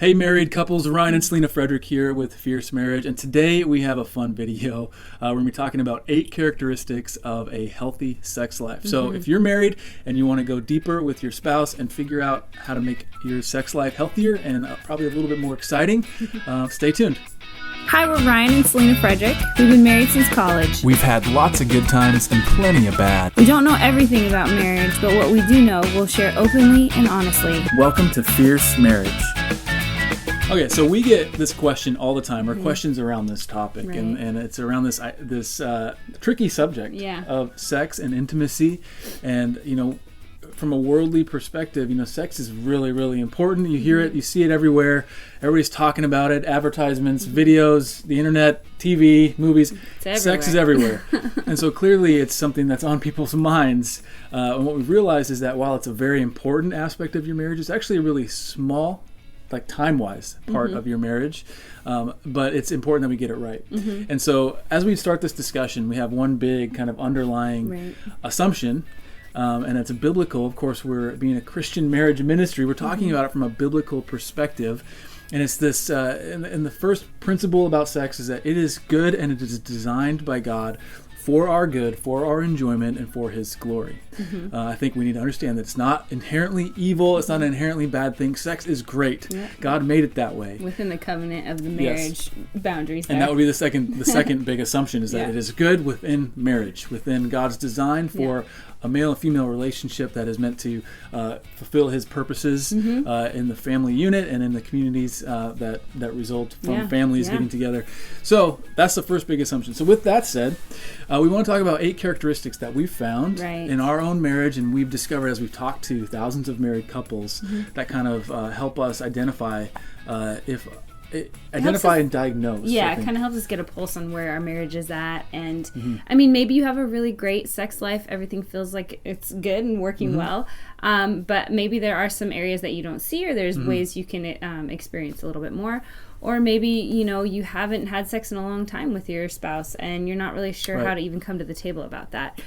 Hey married couples, Ryan and Selena Frederick here with Fierce Marriage, and today we have a fun video. We're going to be talking about 8 characteristics of a healthy sex life. So if you're married and you want to go deeper with your spouse and figure out how to make your sex life healthier and probably a little bit more exciting, stay tuned. Hi, we're Ryan and Selena Frederick. We've been married since college. We've had lots of good times and plenty of bad. We don't know everything about marriage, but what we do know, we'll share openly and honestly. Welcome to Fierce Marriage. Okay, so we get this question all the time, or questions around this topic, Right. and it's around this tricky subject of sex and intimacy, and from a worldly perspective, sex is really, really important. You hear it, you see it everywhere. Everybody's talking about it, advertisements, videos, the internet, TV, movies. Sex is everywhere. And so clearly it's something that's on people's minds. And what we've realized is that while it's a very important aspect of your marriage, it's actually a really small, like time-wise, part of your marriage, but it's important that we get it right. And so as we start this discussion, we have one big kind of underlying assumption, and it's a biblical. Of course, we're being a Christian marriage ministry. We're talking about it from a biblical perspective, and it's this. And the first principle about sex is that it is good and it is designed by God for our good, for our enjoyment, and for His glory. I think we need to understand that it's not inherently evil. It's not an inherently bad thing. Sex is great. God made it that way. Within the covenant of the marriage boundaries there. And that would be the second big assumption, is that it is good within marriage, within God's design for a male and female relationship that is meant to fulfill His purposes in the family unit and in the communities that result from families getting together. So that's the first big assumption. So with that said, we want to talk about 8 characteristics that we've found in our own marriage, and we've discovered as we've talked to thousands of married couples that kind of help us identify and diagnose. Yeah, it kind of helps us get a pulse on where our marriage is at. And I mean, maybe you have a really great sex life. Everything feels like it's good and working well. But maybe there are some areas that you don't see, or there's ways you can experience a little bit more. Or maybe, you haven't had sex in a long time with your spouse and you're not really sure how to even come to the table about that.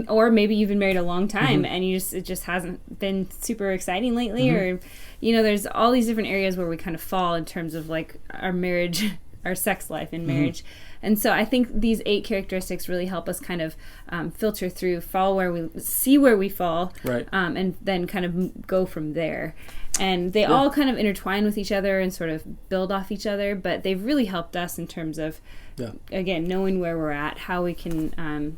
Or maybe you've been married a long time and it just hasn't been super exciting lately. Or, there's all these different areas where we kind of fall in terms of like our marriage, our sex life in marriage. And so I think these 8 characteristics really help us kind of filter through, see where we fall, and then kind of go from there. And they all kind of intertwine with each other and sort of build off each other, but they've really helped us in terms of, again, knowing where we're at, how we can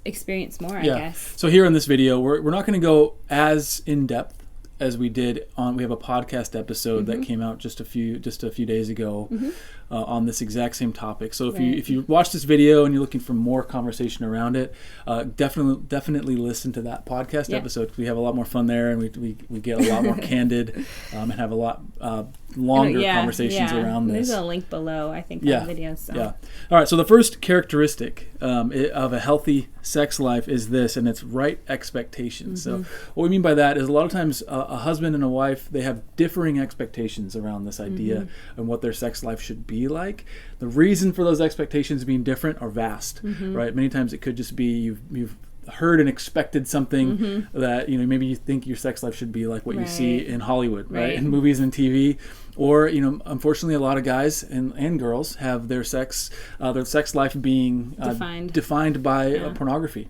experience more, I guess. So here in this video, we're not going to go as in-depth as we did we have a podcast episode that came out just a few days ago on this exact same topic. So if you watch this video and you're looking for more conversation around it, definitely listen to that podcast episode. We have a lot more fun there, and we get a lot more candid and have a lot longer conversations around this. There's a link below, I think, on the video. So. All right, so the first characteristic of a healthy sex life is this, and it's right expectations. So what we mean by that is a lot of times a husband and a wife, they have differing expectations around this idea and what their sex life should be like. The reason for those expectations being different are vast, right? Many times it could just be you've heard and expected something that maybe you think your sex life should be like what you see in Hollywood, right? In movies and TV. Or unfortunately, a lot of guys and girls have their sex life being defined by pornography,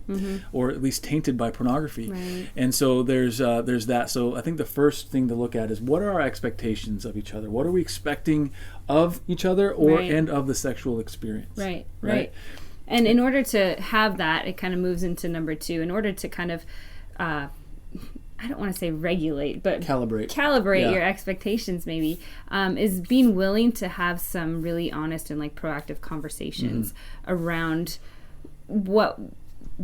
or at least tainted by pornography. And so there's that. So I think the first thing to look at is, what are our expectations of each other? What are we expecting of each other, and of the sexual experience? Right. And in order to have that, it kind of moves into number 2. In order to kind of, I don't want to say regulate, but calibrate your expectations maybe, is being willing to have some really honest and like proactive conversations around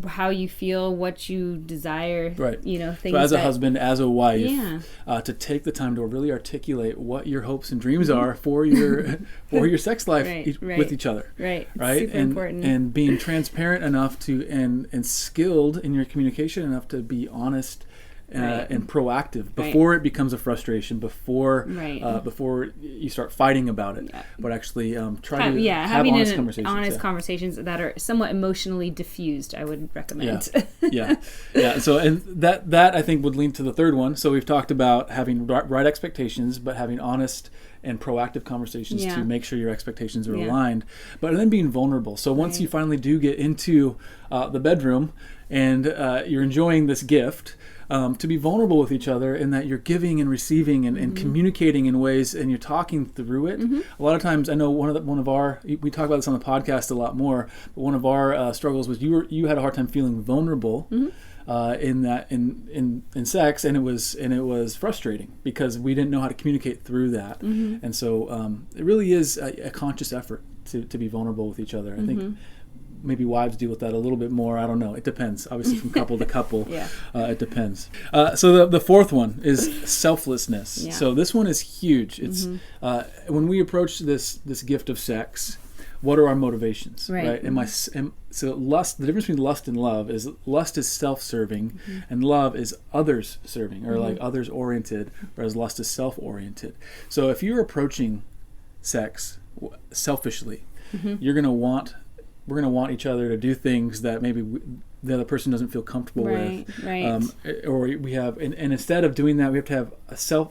how you feel, what you desire, things. So as a husband, as a wife, to take the time to really articulate what your hopes and dreams are for your sex life with each other, right? Super important, and being transparent enough to and skilled in your communication enough to be honest and proactive before it becomes a frustration, before you start fighting about it, but actually try to have honest conversations. Honest conversations that are somewhat emotionally diffused, I would recommend. Yeah. So, and that I think would lead to the third one. So we've talked about having right expectations, but having honest and proactive conversations to make sure your expectations are aligned, but then being vulnerable. So once you finally do get into the bedroom and you're enjoying this gift, to be vulnerable with each other in that you're giving and receiving and communicating in ways, and you're talking through it. A lot of times, I know one of our, we talk about this on the podcast a lot more, but one of our struggles was you had a hard time feeling vulnerable in sex, and it was frustrating because we didn't know how to communicate through that. And so it really is a conscious effort to be vulnerable with each other. I think maybe wives deal with that a little bit more. I don't know. It depends. Obviously, from couple to couple, it depends. So the fourth one is selflessness. So this one is huge. It's when we approach this gift of sex, what are our motivations, right? So lust. The difference between lust and love is lust is self-serving, and love is others-serving, or like others-oriented, whereas lust is self-oriented. So if you're approaching sex selfishly, we're going to want each other to do things that maybe the other person doesn't feel comfortable with. Or we have, and instead of doing that, we have to have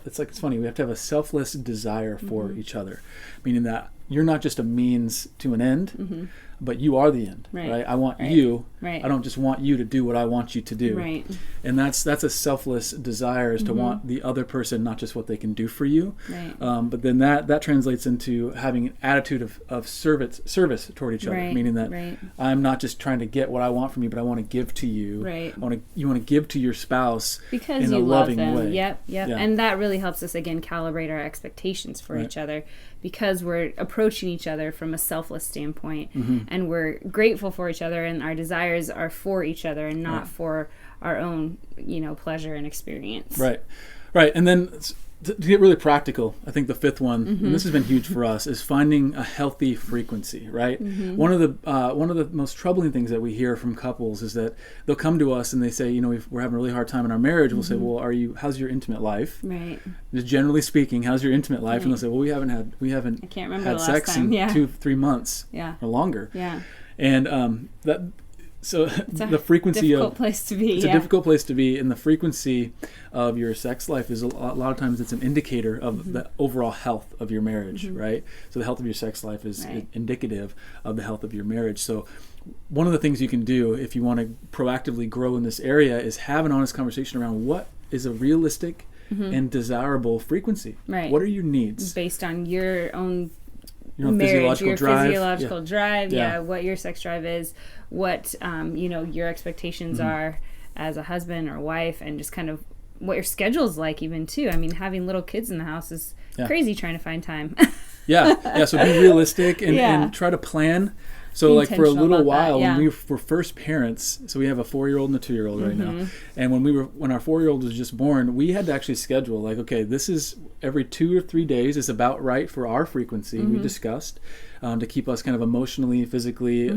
it's funny, we have to have a selfless desire for each other, meaning that you're not just a means to an end, but you are the end, right? I want you. I don't just want you to do what I want you to do. And that's a selfless desire, is to want the other person, not just what they can do for you. But then that translates into having an attitude of service toward each other, meaning that I'm not just trying to get what I want from you, but I want to give to you. You want to give to your spouse because in a loving way. Yep. And that really helps us, again, calibrate our expectations for each other, because we're approaching each other from a selfless standpoint, and we're grateful for each other, and our desires are for each other and not for our own, pleasure and experience. Right. And then to get really practical, I think the fifth one, and this has been huge for us, is finding a healthy frequency, right? One of the most troubling things that we hear from couples is that they'll come to us and they say, we're having a really hard time in our marriage. We'll say, well, how's your intimate life? Just generally speaking, how's your intimate life? And they'll say, well, we haven't had sex in 2-3 months or longer. And so the frequency difficult place to be. It's a difficult place to be, and the frequency of your sex life is a lot of times it's an indicator of the overall health of your marriage, right? So the health of your sex life is indicative of the health of your marriage. So one of the things you can do if you want to proactively grow in this area is have an honest conversation around what is a realistic and desirable frequency. What are your needs based on your own marriage, your drive. physiological drive, what your sex drive is, what your expectations are as a husband or wife, and just kind of what your schedule's like even too. I mean, having little kids in the house is crazy trying to find time. So be realistic and try to plan. So like for a little while when we were first parents, so we have a 4-year-old and a 2-year-old right now. And when our 4-year-old was just born, we had to actually schedule like, okay, this is every 2 or 3 days is about right for our frequency. We discussed to keep us kind of emotionally, physically,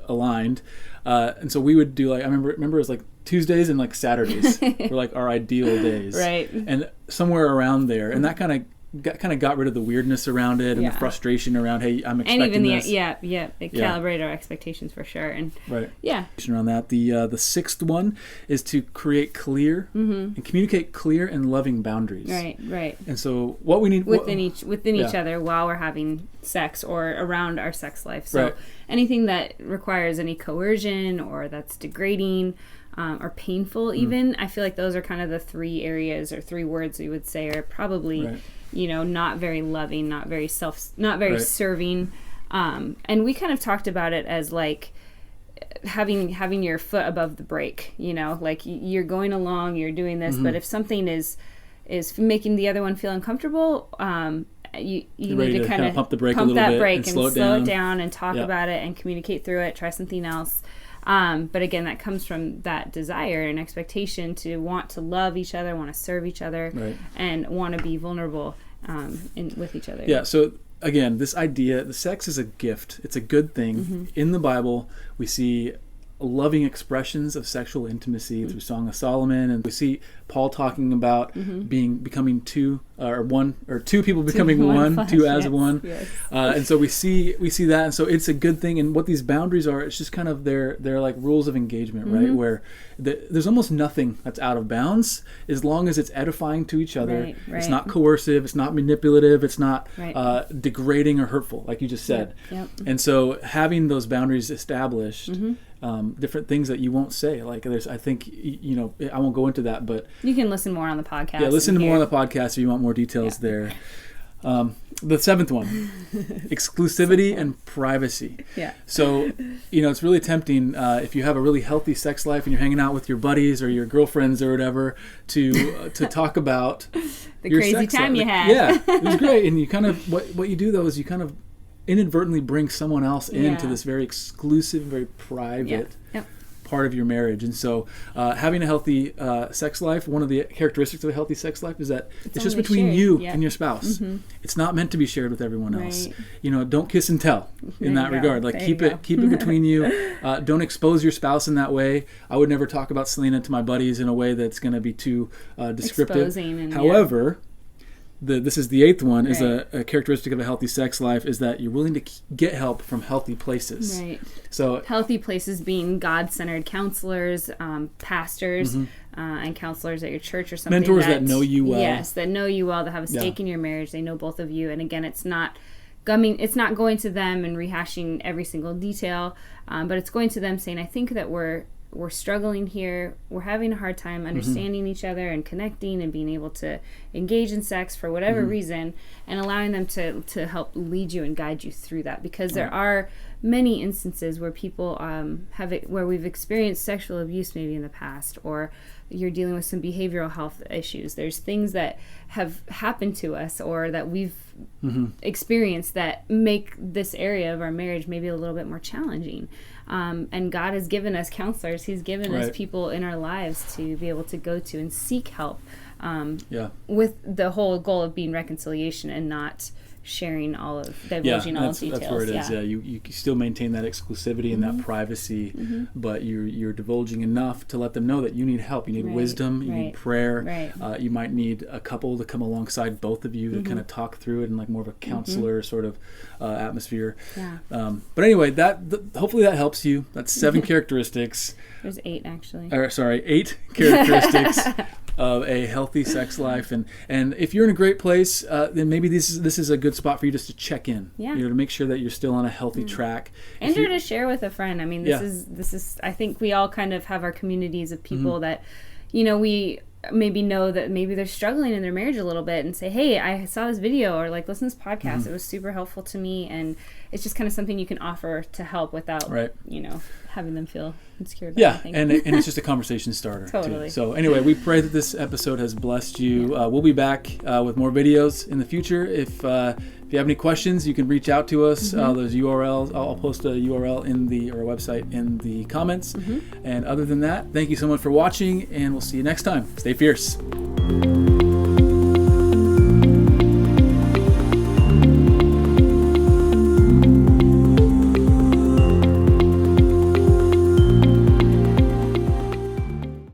aligned. And so we would do like, I remember it was like Tuesdays and like Saturdays were like our ideal days. And somewhere around there. And that kind of got rid of the weirdness around it and the frustration around, hey, I'm expecting this. It calibrated our expectations for sure. And around that. The sixth one is to create clear and communicate clear and loving boundaries. And so what we need within each other while we're having sex or around our sex life. So anything that requires any coercion or that's degrading or painful even, I feel like those are kind of the 3 areas or 3 words we would say are probably not very loving, not very serving. And we kind of talked about it as like having your foot above the brake, like you're going along, you're doing this, but if something is making the other one feel uncomfortable, you need to kind of pump the brake a little bit and slow it down and talk about it and communicate through it, try something else. But again, that comes from that desire and expectation to want to love each other, want to serve each other, and want to be vulnerable with each other. So again, this idea, the sex is a gift. It's a good thing. In the Bible, we see loving expressions of sexual intimacy through Song of Solomon, and we see Paul talking about becoming two or one, or two people becoming one, two as one. Yes. And so we see that, and so it's a good thing. And what these boundaries are, it's just kind of they're like rules of engagement, right? Where there's almost nothing that's out of bounds as long as it's edifying to each other. Right. It's not coercive, it's not manipulative, it's not degrading or hurtful, like you just said. Yep. And so having those boundaries established, different things that you won't say, like I think, I won't go into that, but you can listen more on the podcast. Yeah, listen to more on the podcast if you want more details there. The seventh one, exclusivity and privacy. Yeah. So, it's really tempting if you have a really healthy sex life and you're hanging out with your buddies or your girlfriends or whatever to talk about the your crazy sex time life. you had. Yeah, it was great. And you kind of what you do though is you kind of inadvertently bring someone else into this very exclusive, very private part of your marriage. And so having a healthy sex life, one of the characteristics of a healthy sex life is that it's just between you and your spouse. It's not meant to be shared with everyone else. Don't kiss and tell in that regard. Like keep it between you. Don't expose your spouse in that way. I would never talk about Selena to my buddies in a way that's going to be too descriptive. However, this is the eighth one, is a characteristic of a healthy sex life, is that you're willing to get help from healthy places. Right. So healthy places being God-centered counselors, pastors, and counselors at your church or something. Mentors that know you well. Yes, that know you well, that have a stake in your marriage. They know both of you. And again, it's not going to them and rehashing every single detail, but it's going to them saying, I think that we're struggling here. We're having a hard time understanding each other and connecting and being able to engage in sex for whatever reason, and allowing them to help lead you and guide you through that. Because there are many instances where people where we've experienced sexual abuse maybe in the past, or you're dealing with some behavioral health issues. There's things that have happened to us or that we've experienced that make this area of our marriage maybe a little bit more challenging. And God has given us counselors. He's given us people in our lives to be able to go to and seek help with the whole goal of being reconciliation and not sharing divulging all details. That's where it is. Yeah, you still maintain that exclusivity and that privacy, but you're divulging enough to let them know that you need help. You need wisdom. You need prayer. You might need a couple to come alongside both of you to kind of talk through it in like more of a counselor sort of atmosphere. Yeah. But anyway, hopefully that helps you. That's 7 characteristics. There's 8 actually. 8 characteristics of a healthy sex life, and if you're in a great place, then maybe this is a good spot for you just to check in. Yeah. To make sure that you're still on a healthy track. And to share with a friend. I mean, this is. I think we all kind of have our communities of people that, we maybe know that maybe they're struggling in their marriage a little bit, and say, hey, I saw this video, or like listen to this podcast. It was super helpful to me, and it's just kind of something you can offer to help without having them feel insecure about anything. and it's just a conversation starter. Totally. Too. So anyway, we pray that this episode has blessed you. We'll be back with more videos in the future. If you have any questions, you can reach out to us. Those URLs, I'll post a URL our website in the comments. And other than that, thank you so much for watching, and we'll see you next time. Stay fierce.